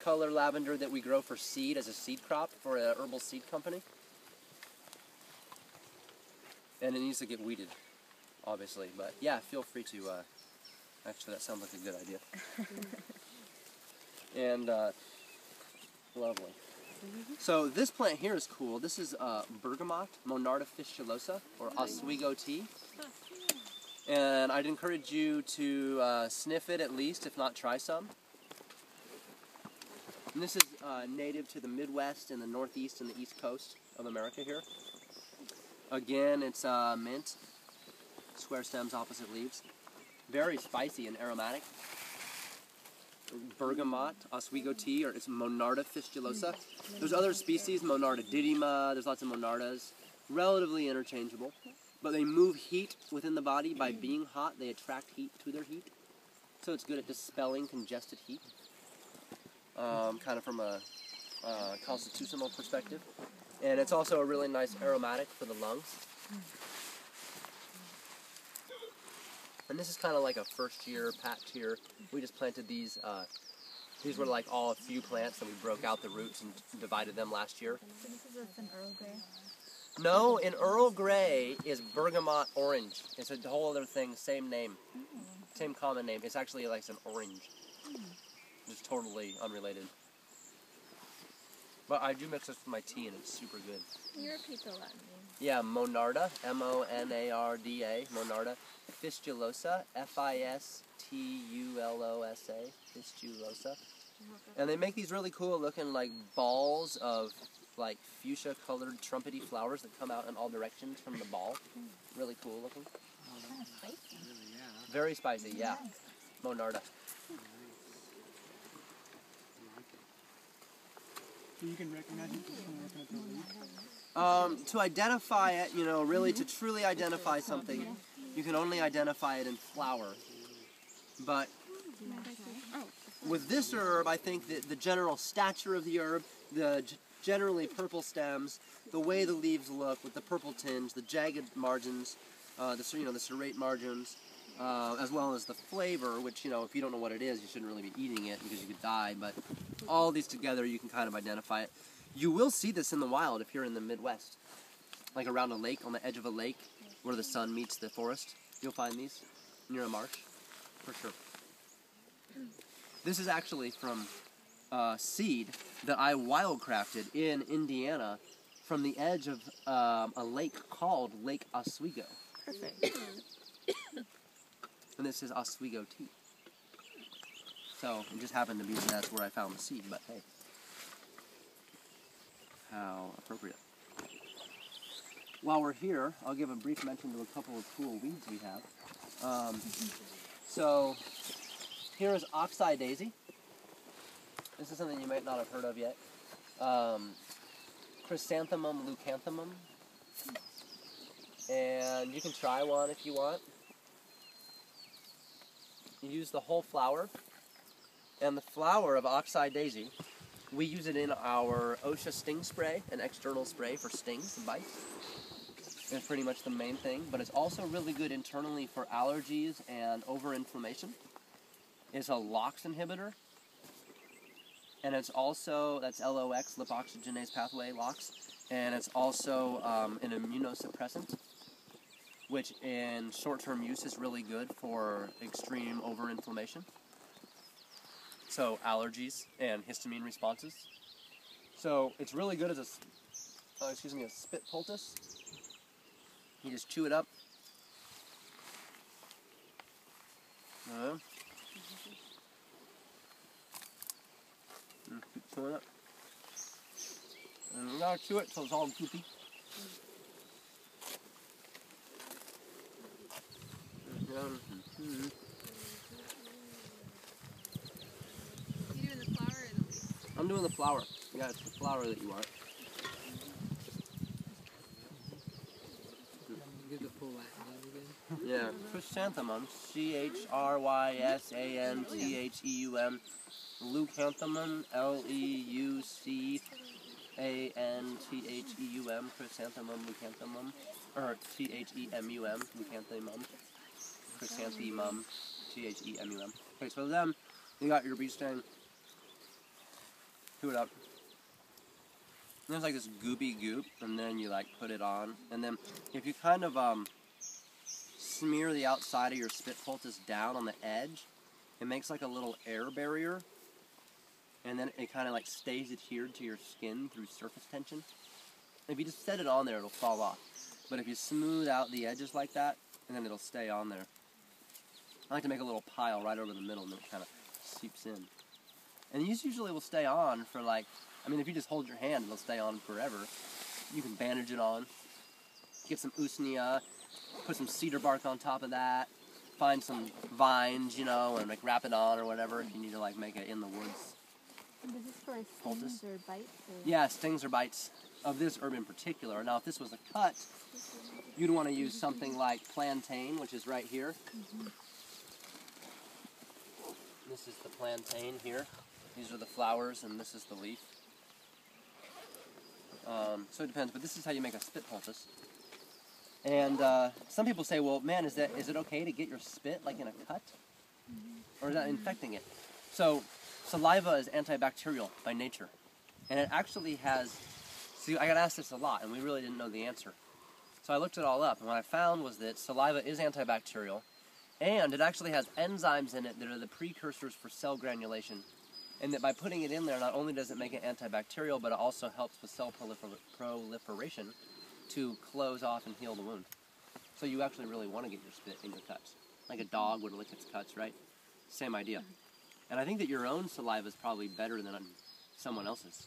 color lavender that we grow for seed as a seed crop for a herbal seed company. And it needs to get weeded, obviously. But yeah, feel free to, actually that sounds like a good idea. And lovely. So this plant here is cool. This is Bergamot, Monarda fistulosa, or Oswego tea. And I'd encourage you to sniff it at least, if not try some. And this is native to the Midwest and the Northeast and the East Coast of America here. Again, it's mint, square stems, opposite leaves. Very spicy and aromatic. Bergamot, Oswego tea, or it's Monarda fistulosa. There's other species, Monarda didyma, there's lots of Monardas. Relatively interchangeable. But they move heat within the body by being hot. They attract heat to their heat. So it's good at dispelling congested heat. Kind of from a constitutional perspective. And it's also a really nice aromatic for the lungs. And this is kind of like a first year patch here. We just planted these. These were like all a few plants, and we broke out the roots and divided them last year. So this is an Earl Grey? No, in Earl Grey is Bergamot orange. It's a whole other thing, same name. Same common name. It's actually like an orange. It's totally unrelated. But I do mix this with my tea, and it's super good. Can you repeat the Latin name? Yeah, Monarda, M-O-N-A-R-D-A, Monarda fistulosa, F-I-S-T-U-L-O-S-A, fistulosa. And they make these really cool looking like balls of like fuchsia colored trumpety flowers that come out in all directions from the ball. Really cool looking. Kind of spicy. Very spicy, yeah. Monarda. So you can recognize it just from looking at the leaf? To identify it, you know, really to truly identify something, you can only identify it in flower. But with this herb, I think that the general stature of the herb, the generally purple stems, the way the leaves look with the purple tinge, the jagged margins, the serrate margins, as well as the flavor, which, you know, if you don't know what it is, you shouldn't really be eating it because you could die, but all these together, you can kind of identify it. You will see this in the wild if you're in the Midwest, like around a lake, on the edge of a lake, where the sun meets the forest. You'll find these near a marsh, for sure. This is actually from seed that I wildcrafted in Indiana from the edge of a lake called Lake Oswego. Perfect. And this is Oswego tea. So it just happened to be that that's where I found the seed, but hey, how appropriate. While we're here, I'll give a brief mention to a couple of cool weeds we have. So here is Oxide daisy. This is something you might not have heard of yet. Chrysanthemum leucanthemum. And you can try one if you want. You use the whole flower. And the flower of Oxide daisy, we use it in our OSHA sting spray, an external spray for stings and bites. It's pretty much the main thing, but it's also really good internally for allergies and over-inflammation. It's a LOX inhibitor, and it's also, that's LOX, lipoxygenase pathway LOX, and it's also an immunosuppressant, which in short-term use is really good for extreme over-inflammation. So allergies and histamine responses. So it's really good as a spit poultice. You just chew it up. And keep chewing it. And you gotta chew it till it's all goopy. I'm doing the flower. Yeah, it's the flower that you want. Give the full Latin name again. Yeah, chrysanthemum, C-H-R-Y-S-A-N-T-H-E-U-M, leucanthemum, L-E-U-C-A-N-T-H-E-U-M, chrysanthemum, leucanthemum, or T-H-E-M-U-M, leucanthemum, chrysanthemum, T-H-E-M-U-M. Okay, so then you got your bee sting. Chew it up. And there's like this goopy goop, and then you like put it on, and then if you kind of smear the outside of your spit poultice down on the edge, it makes like a little air barrier, and then it kind of like stays adhered to your skin through surface tension. If you just set it on there, it'll fall off. But if you smooth out the edges like that, and then it'll stay on there. I like to make a little pile right over the middle, and then it kind of seeps in. And these usually will stay on for like, I mean, if you just hold your hand, it'll stay on forever. You can bandage it on, get some usnea, put some cedar bark on top of that, find some vines, you know, and like wrap it on or whatever if you need to like make it in the woods. And is this for Poultice. stings or bites? Or? Yeah, stings or bites of this herb in particular. Now, if this was a cut, you'd want to use something like plantain, which is right here. This is the plantain here. These are the flowers, and this is the leaf. So it depends, but this is how you make a spit poultice. And some people say, well, man, is it okay to get your spit like in a cut? Or is that infecting it? So saliva is antibacterial by nature. And it actually has, see, I got asked this a lot, and we really didn't know the answer. So I looked it all up, and what I found was that saliva is antibacterial, and it actually has enzymes in it that are the precursors for cell granulation. And that by putting it in there, not only does it make it antibacterial, but it also helps with cell proliferation to close off and heal the wound. So you actually really want to get your spit in your cuts. Like a dog would lick its cuts, right? Same idea. And I think that your own saliva is probably better than someone else's.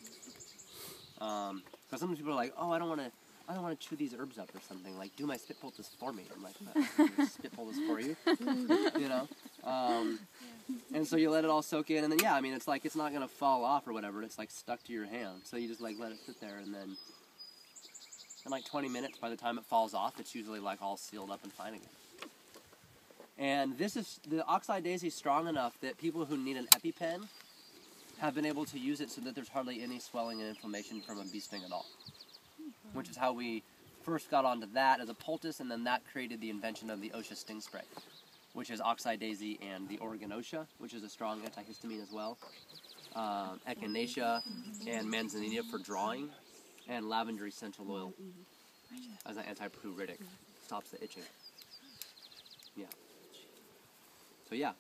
Because some people are like, oh, I don't want to chew these herbs up or something. Like, do my spit poultice for me. I'm like, spit poultice for you, you know. And so you let it all soak in, and then yeah, I mean, it's like it's not gonna fall off or whatever. It's like stuck to your hand. So you just like let it sit there, and then in like 20 minutes, by the time it falls off, it's usually like all sealed up and fine again. And this is the Oxide daisy is strong enough that people who need an EpiPen have been able to use it so that there's hardly any swelling and inflammation from a bee sting at all. Which is how we first got onto that as a poultice, and then that created the invention of the OSHA sting spray, which is Oxide daisy and the Oregon OSHA, which is a strong antihistamine as well, echinacea and manzanilla for drawing, and lavender essential oil as an antipruritic, stops the itching. Yeah. So yeah,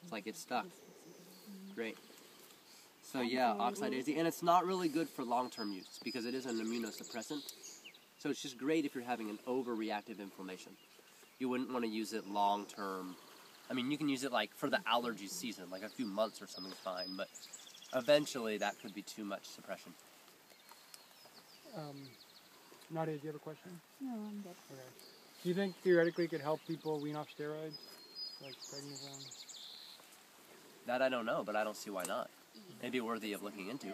it's like it's stuck. Great. So yeah, Oxide daisy, and it's not really good for long-term use because it is an immunosuppressant. So it's just great if you're having an overreactive inflammation. You wouldn't want to use it long-term. I mean, you can use it like for the allergy season, like a few months or something's fine, but eventually that could be too much suppression. Nadia, do you have a question? No, I'm good. Okay. Do you think theoretically it could help people wean off steroids, like prednisone? That I don't know, but I don't see why not. Maybe worthy of looking into.